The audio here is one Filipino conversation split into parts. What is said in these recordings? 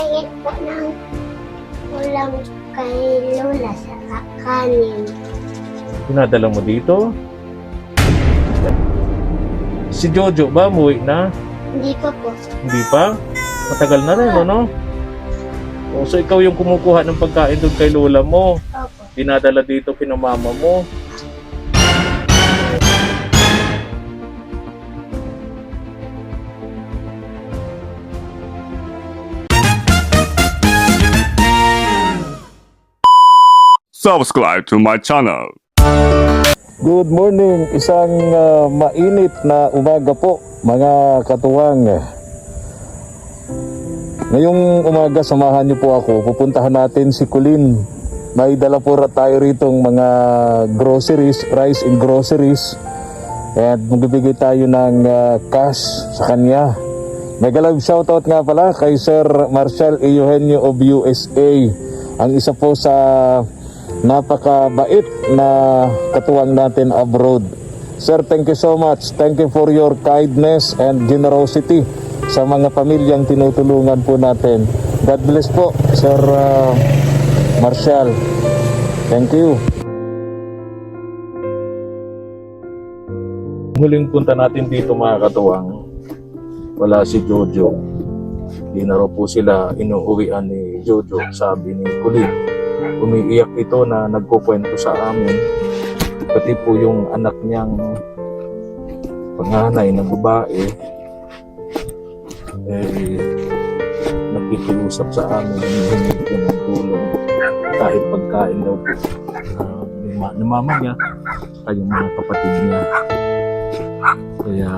Nagpapahit po ng ulam kay Lola sa kanin. Pinadala mo dito? Si Jojo ba, umuwi na? Hindi pa po. Hindi pa? Matagal na rin, ano? O, so ikaw yung kumukuha ng pagkain doon kay lola mo. Opo. Pinadala dito kina mama mo. Subscribe to my channel. Good morning, isang mainit na umaga po mga katuwang. Ngayong umaga samahan niyo po ako, pupuntahan natin si Colleen. May dala po tayo ritong mga groceries, rice and groceries. At magbibigay tayo ng cash sa kanya. Mega love shoutout nga pala kay Sir Marshall Eugenio of USA. Ang isa po sa napakabait na katuwang natin abroad. Sir, thank you so much. Thank you for your kindness and generosity sa mga pamilyang tinutulungan po natin. God bless po, Sir Marshall. Thank you. Huling punta natin dito mga katuwang, wala si Jojo. Hindi na raw po sila inuuwian ni Jojo, sabi ni Colleen. Umiiyak ito na nagkukwento sa amin. Pati po yung anak niyang panganay na babae nakikiusap sa amin, humingi po ng tulong kahit pagkain daw po ni mama niya ay yung mga kapatid niya. Kaya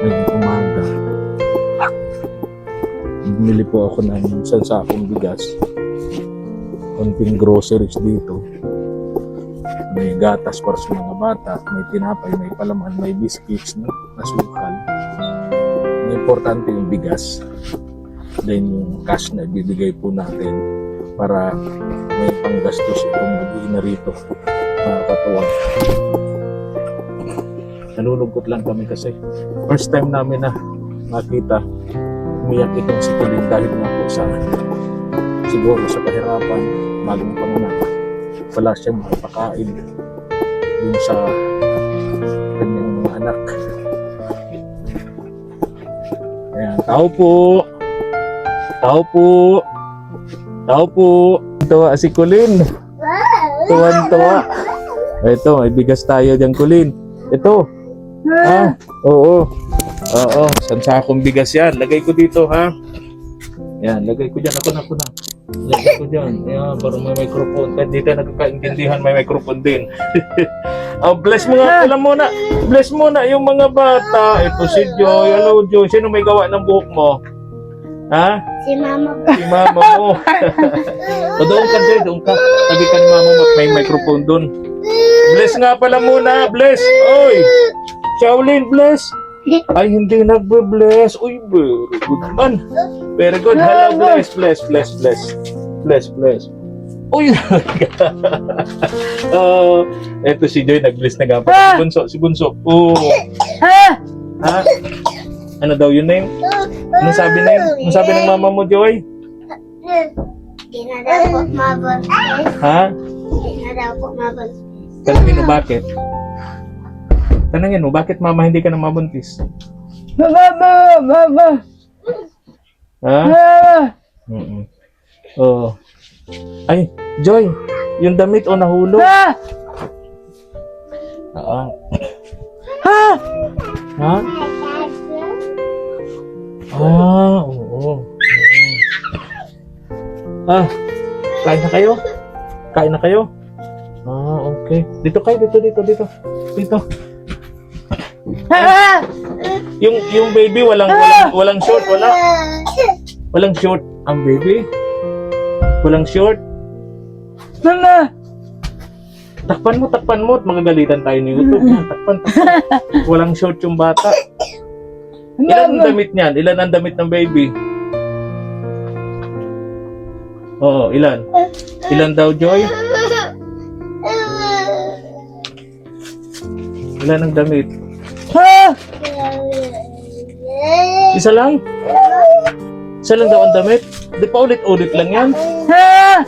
ngayong umaga bumili po ako ng isang sakong bigas, konting groceries dito, may gatas para sa mga bata, may tinapay, may palaman, may biscuits, no? Asukal. Ang importante yung bigas, then yung cash na ibibigay po natin para may panggastos itong mag-iina rito, mga katuwang. Nalulungkot lang kami kasi first time namin na nakita umiyak itong si Colleen dahil nga po sa siguro sa kahirapan, bagong panganak, wala siyang makapakain dun sa kanyang mga anak. Ayan, tao po, tao po, tao po. Tuwa si Colleen, tuwan-tuwa. Ito, may bigas tayo dyan, Colleen. Ito, oo, oo, sansakong bigas yan, lagay ko dito, ha. Yan, lagay ko dyan, ako na. Lagay ko dyan, yan, para may microphone. Kahit di tayo nagkakaintindihan, may microphone din. Bless mo nga pala muna. Bless muna yung mga bata. Ito si Joy. Hello, Joy. Sino may gawa ng buhok mo? Ha? Si Mama po. Si mama mo. O doon ka, Joy. Doon ka. Tabi ka ni mama mo. May microphone doon. Bless nga pala muna. Bless. Oy. Shaolin, bless. Ay, hindi nagbe-bless. Uy, very good man. Very good. Hello, bless. Uy, eto si Joy, nag-bless na nga pa. Si Bunso. Oh. Ha? Ano daw yun name? Ano sabi ng mama mo, Joy? Hindi na daw po mabuntis. Ha? Hindi na daw po mabuntis. Tanungin mo bakit? Tanungin mo, bakit mama hindi ka na mabuntis? Mama. Ha? Oh. Ay, Joy, yung damit o nahulog? Oo. Ha? Oo. Kain na kayo? Kain na kayo? Okay. Dito kayo, dito. Yung baby walang short, wala. Walang short ang baby. Walang short. Nana. Takpan mo at magagalitan tayo ni YouTube. Takpan. Walang short yung bata. Ilan ang damit niyan? Ilan ang damit ng baby? Oo, ilan? Ilan daw, Joy? Ilan ang damit? Isa lang? Isa lang daw ang damit? Di pa ulit-ulit lang yan? Ito!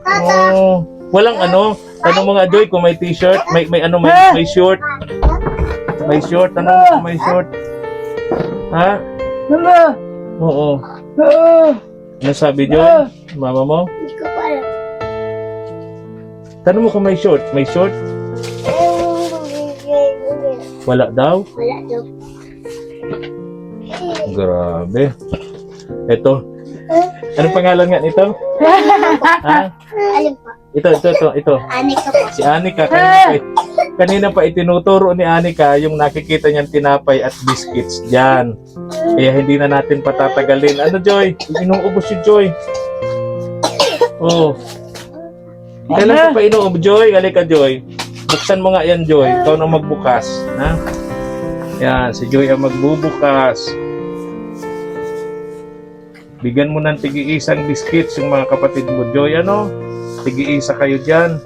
Tata! Oh, walang ano? Tanong mga Joy kung may t-shirt, may short. May short, tanong kung may short. Ha? Oo. Ano sabi Joy? Mama mo? Hindi ko pa alam. Tanong mo kung may short. May short? Wala daw? Wala daw. Grabe. Ito. Anong pangalan nga nito? Ha? Alin po? Ito. Anika po. Si Anika. Kanina pa itinuturo ni Anika yung nakikita niyang tinapay at biscuits dyan. Kaya hindi na natin patatagalin. Ano, Joy? Inuubos si Joy. Oh. Kailan ka pa inuubos, Joy? Halika, Joy. Buksan mo nga yan, Joy. Ikaw na magbukas. Ha? Yan, si Joy ang magbubukas. Bigyan mo ng tigi-isang biscuits yung mga kapatid mo, Joy. Ano? Tigi-isa kayo dyan.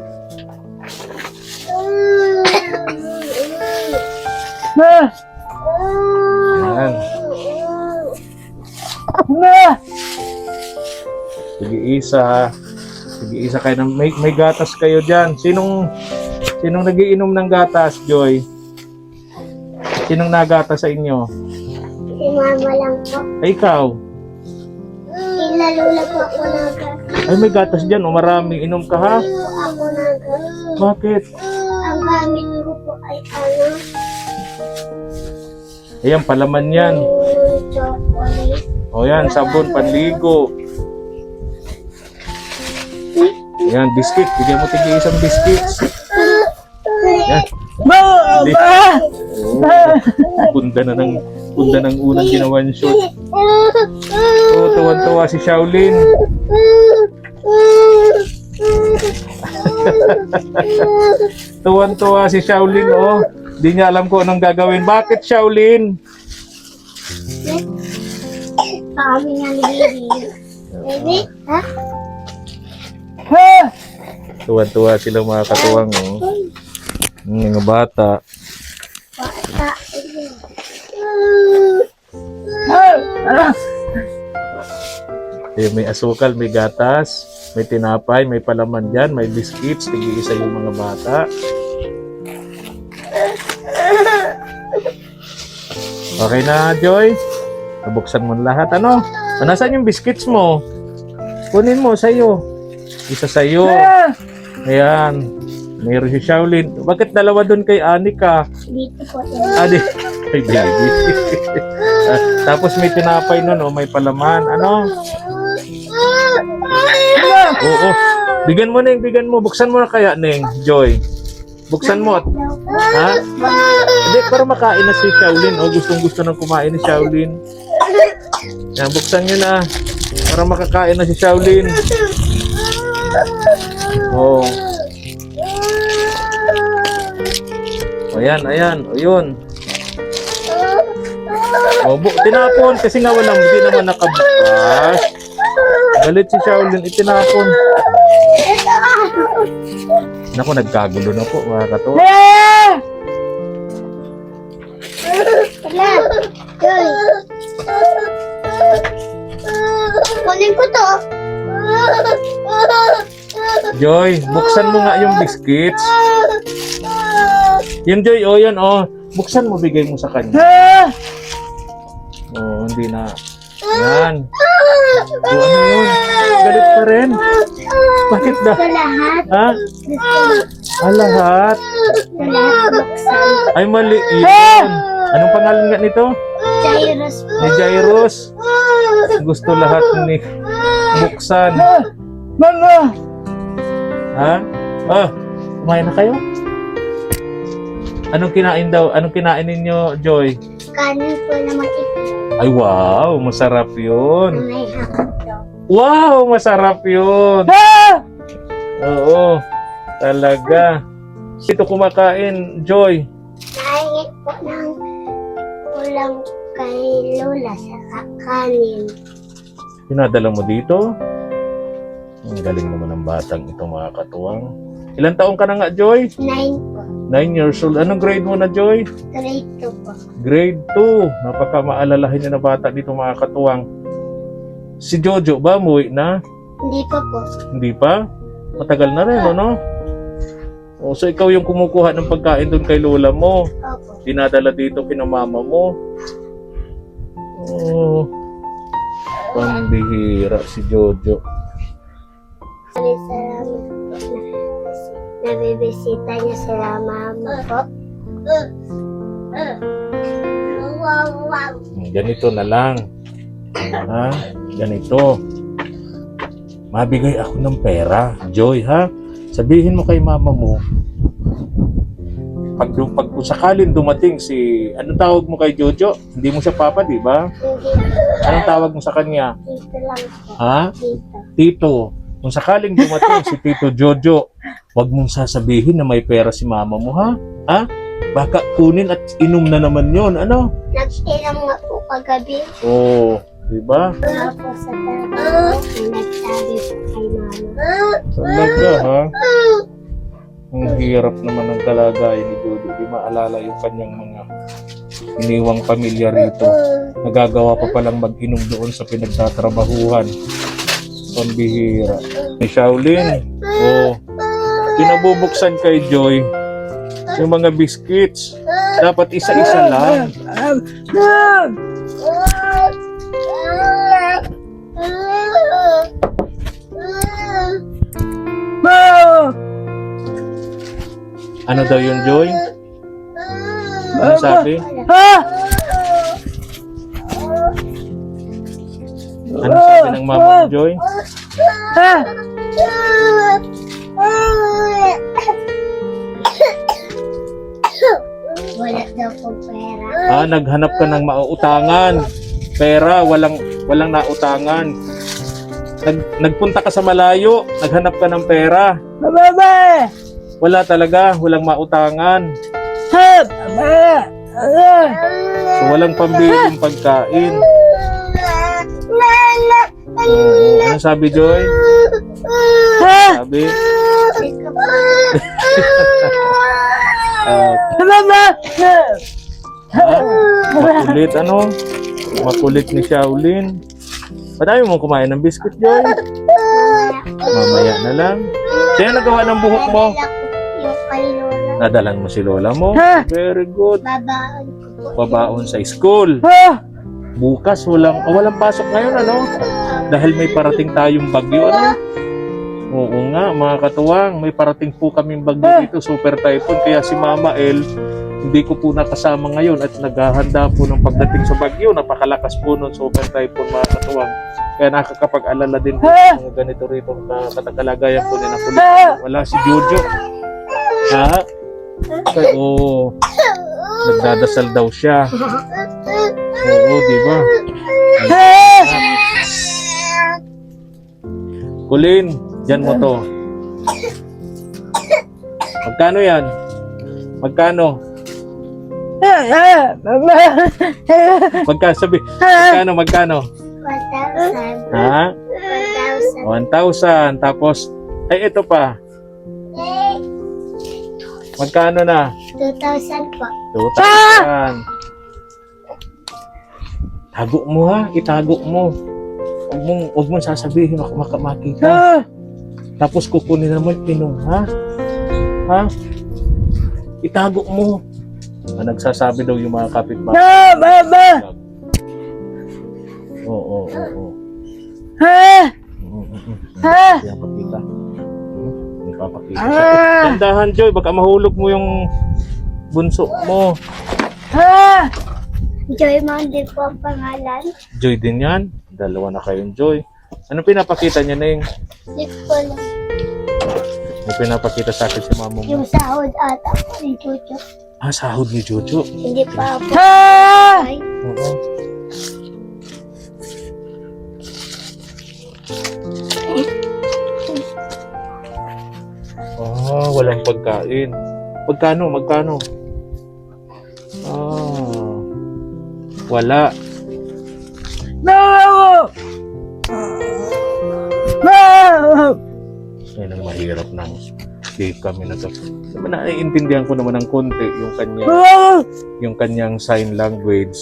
Yan. Tigi-isa. Tigi-isa kayo. May gatas kayo dyan. Sinong nagiinom ng gatas, Joy? Sinong nagatas sa inyo? Si mama lang po. Ay, ikaw. Ilalula po ako naga. Ay, may gatas dyan. O, marami. Inom ka, ha? Ako naga. Bakit? Ang gamit ko po ay ano? Ayan, palaman yan. Chocolate. O, yan. Sabon, panligo. Ayan, biscuit. Bigyan mo tigil isang biscuits. Yan. Oh, Punda ng unang ginawan shot. Oh, tuwan-tuwa si Shaolin. Tuwan-tuwa si Shaolin, oh. Di niya alam kung anong gagawin. Bakit, Shaolin? Kami nga ni baby. Baby? Ha? Tuwan-tuwa sila mga katuwang, oh. Mga bata. Bata. Eh, may asukal, may gatas, may tinapay, may palaman dyan, may biscuits, tig-isa yung mga bata. Okay na, Joy? Nabuksan mo na lahat. Ano? Nasaan yung biscuits mo? Kunin mo, sa'yo. Isa sa'yo. Ayan. Mayroon si Shaolin. Bakit dalawa doon kay Anika? Dito po. Adi. Ay, baby. Tapos may tinapay nun, oh, may palaman. Ano? Oo. Bigyan mo, Neng. Bigyan mo. Buksan mo na kaya, Neng. Joy. Buksan mo. Ha? Hindi, para makain na si Shaolin. Oh, gustong-gusto nang kumain ni Shaolin. Yan, buksan nyo na. Para makakain na si Shaolin. Oh. O yan, ayan. O yun. O, tinapon. Kasi nga walang, hindi naman nakabukas. Galit si Shaolin. Itinapon. Naku, nagkagulo na po, mga katuwa. Wala. Kunin ko to. Joy, buksan mo nga yung biscuits. Yung Joy, oh yan, oh. Buksan mo, bigay mo sa kanya. Oh, hindi na. Yan. Oh, ano yun? Galit pa rin. Bakit daw? Sa lahat. Ha? Ah, lahat. Sa lahat buksan. Ay, mali yun. Anong pangalan nga nito? Jairus po. Ni Jairus. Gusto lahat ni buksan. Mama! Ha? Oh, kumain na kayo? Anong kinain daw? Anong kinain ninyo, Joy? Kanin po na maitim. Ay, wow! Masarap yun. May hakot daw. Wow! Masarap yun. Oo. Talaga. Ito kumakain, Joy. Nahingit po ng ulam kay Lola sa kanin. Pinadala mo dito? Ang galing naman ng batang ito, mga katuwang. Ilan taong ka na nga, Joy? 9 po. 9 years old. Anong grade mo na, Joy? Grade 2 po. Grade 2. Napaka-maalalahin niya na bata dito, mga katuwang. Si Jojo ba, umuwi na? Hindi pa po. Hindi pa? Matagal na rin, ano? O, so ikaw yung kumukuha ng pagkain doon kay lola mo. Opo. Dinadala dito kina mama mo. Oh, pambihira si Jojo. Salamat po na nabibisita niyo sila mama po. Ganito na lang. Ha? Ganito. Mabigay ako ng pera. Joy, ha? Sabihin mo kay mama mo, pag sakaling dumating si, anong tawag mo kay Jojo? Hindi mo siya papa, di ba? Hindi. Anong tawag mo sa kanya? Dito lang po. Ha? Dito. Tito. Kung sakaling dumating si Tito Jojo, wag mong sasabihin na may pera si mama mo, ha? Ha? Baka kunin at inom na naman yon, ano? Nag-inom nga po kagabi. Oo, di ba? Tapos sa trabaho, nagsabi po kay mama. Talaga, ha? Ang hirap naman ng kalagayan ni Jojo. Di maalala yung kanyang mga iniwang pamilya rito. Nagagawa pa palang mag-inom doon sa pinagtatrabahuhan. Pambihira. Ni Shaolin, pinabubuksan kay Joy yung mga biscuits. Dapat isa-isa lang. Ano daw yun, Joy? Ano sabi? Ano sabi ng mama mo, Joy? Wala daw po pera. Naghanap ka ng mauutangan. Pera, walang nautangan. Nagpunta ka sa malayo, naghanap ka ng pera. Wala talaga, walang mautangan. So, walang pambiling pagkain. Ano sabi, Joy? Sabi? Makulit, ano? Makulit ni Shaolin. Madami mong kumain ng biscuit, Joy. Mamaya na lang. Sino nagawa ng buhok mo? Yung kay Lola. Nadalan mo si lola mo. Very good. Babaon ko po. Babaon sa school. Bukas walang pasok ngayon, ano? Dahil may parating tayong bagyo, ano? Oo nga, mga katuwang, may parating po kaming bagyo dito, super typhoon. Kaya si Mama El, hindi ko po nakasama ngayon at naghahanda po ng pagdating sa bagyo. Napakalakas po ng super typhoon, mga katuwang. Kaya nakakapag-alala din po ng mga ganito rito na katagalagayan po nila kulit. Wala si Jojo. Ha? Oo. Nagdadasal daw siya. Oo, di ba? Kulin, dyan mo to. Magkano yan? Magkano? Sabi, magkano? 1,000. Ha? 1,000. 1,000. Tapos, ay ito pa. Magkano na? 2,000 po. 2,000. Tago mo, ha? Itago mo. Huwag mong sasabihin makita. Tapos kukunin naman inom, ha? Ha? Itago mo. Nagsasabi daw yung mga kapitbahay. Oo. Kaya pakita. Hindi papakita. Tandahan, Joy. Baka mahulog mo yung bunso mo. Joy Monday po ang pangalan. Joy din yan. Dalawa na kayong Joy. Anong pinapakita niya, Neng? Hindi ko lang. May pinapakita sa akin si mama mo. Yung sahod ata ni Chucho. Sahod ni Jojo. Hindi pa po. Ay, Oo. Walang pagkain. Magkano? Wala. Yan ang mahirap ng cave kami na to. Naman naiintindihan ko naman ng konti yung kanyang sign language.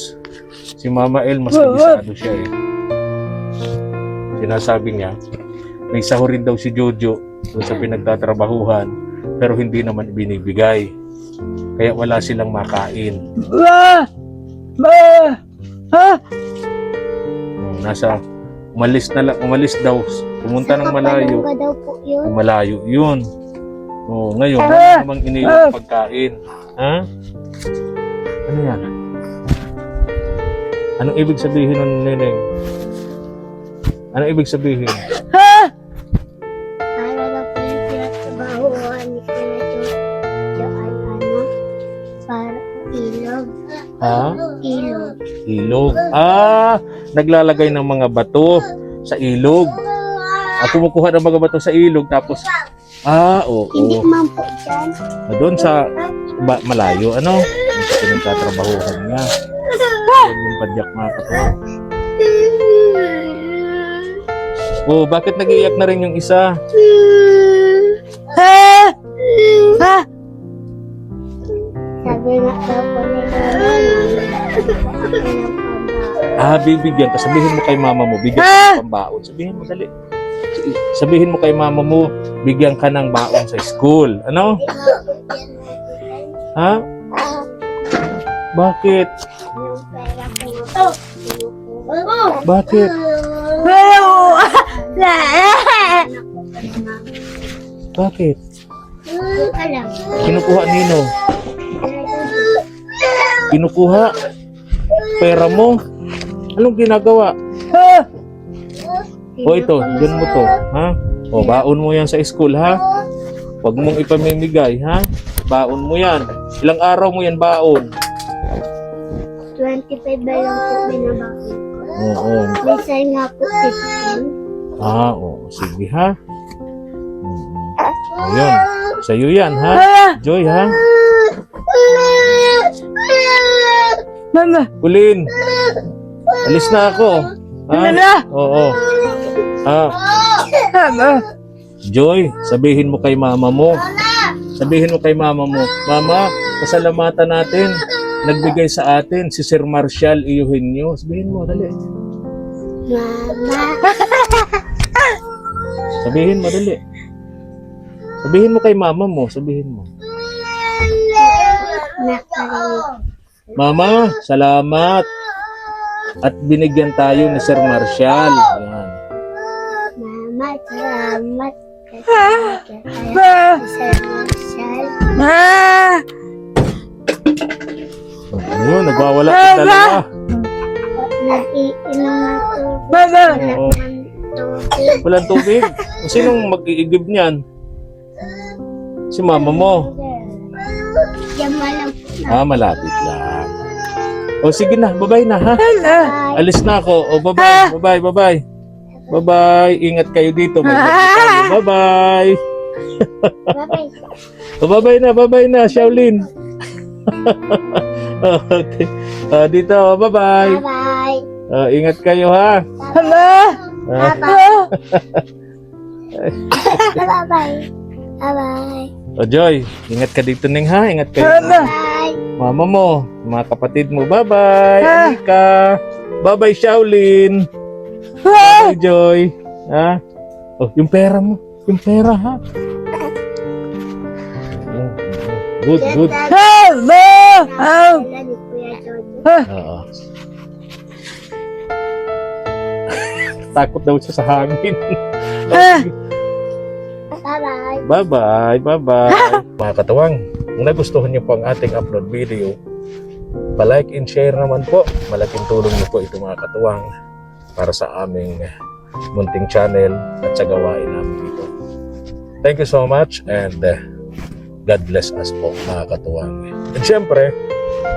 Si Mama El mas kabisado siya eh. sinasabi niya, may sahurin daw si Jojo doon sa pinagtatrabahuhan, pero hindi naman binibigay. Kaya wala silang makain. Umalis daw, pumunta ng malayo. Kapalungga daw po yun. Malayo yun. Ngayon, wala namang inilang pagkain. Ha? Ano yan? Anong ibig sabihin ng neneng? Anong ibig sabihin? Para daw po yung pinagtrabahuhan ni Kuya ano? Para ilog. Ha? Ilog. Ilog. Naglalagay ng mga bato sa ilog. Kumukuha ng mga bato sa ilog tapos oo. Hindi man po dyan. Doon sa malayo, ano? Doon sa pinagtatrabahuhan niya. Doon yung padyak mga katuwang. Bakit nag-iiyak na rin yung isa? Sabi nga daw po nila, Bibigyan ka. Sabihin mo kay mama mo, bigyan ka ng pambaon. Sabihin mo, dali. Sabihin mo kay mama mo, bigyan ka ng baon sa school. Ano? Ha? Bakit? yung pera ko Bakit? Bakit? alam. Kinukuha nino? Kinukuha? Pera mo? Anong ginagawa? Ito, dyan mo to. Ha? Baon mo yan sa school, ha? Huwag mong ipamimigay, ha? Baon mo yan. Ilang araw mo yan baon? 25 ba lang po binabawi ko. Oo. Minsan nga po 15. Sige, ha? Ayun. Sa'yo yan, ha? Joy, ha? Mama, Kulin. Alis na ako. Ha? Oo. mama, Joy, sabihin mo kay mama mo. Sabihin mo kay mama mo, Mama, pasalamatan natin. Nagbigay sa atin si Sir Marshall Eugenio. Sabihin mo, dali. Mama. Sabihin mo, dali. Sabihin mo kay mama mo. Sabihin mo. Nakarinig. Mama, salamat. At binigyan tayo ni Sir Marshall. Ayan. Mama, salamat. ma, Sir Marshall. Ayun, nagwawala yung dalawa. Nag-iinom ng tubig. mama, Oo. Ng tubig. Walang tubig. Sinong mag-iigib niyan? Si mama mo. Yaman lang po. Malapit lang. Sige na, bye-bye na, ha? Bye. Alis na ako. Bye-bye, bye-bye, bye-bye. Bye-bye. Ingat kayo dito. Bye-bye. Bye-bye. Bye-bye na, Shaolin. Okay. Dito, bye-bye. Bye-bye. Ingat kayo, ha? mama, Bye-bye. Bye-bye. Joy, ingat ka dito, Ning, ha? Ingat kayo. mama, Bye. Mama mo, mga kapatid mo, bye-bye. Anika. Bye-bye, Shaolin. Bye, Joy. Ha? Yung pera mo. Yung pera, ha? Good, good. mama, Wala ni Kuya Jojo. Oo. Takot daw siya sa hangin. Bye-bye. Bye-bye, bye-bye. Mga katuwang, kung nagustuhan niyo po ang ating upload video, pa-like and share naman po. Malaking tulong niyo po ito mga katuwang para sa aming munting channel at sa gawain namin dito. Thank you so much and God bless us po mga katuwang. And syempre,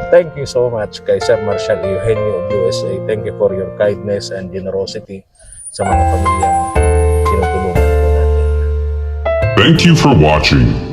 thank you so much kay Sir Marshall Eugenio of USA. Thank you for your kindness and generosity sa mga pamilyang tinutulungan po natin. Thank you for watching.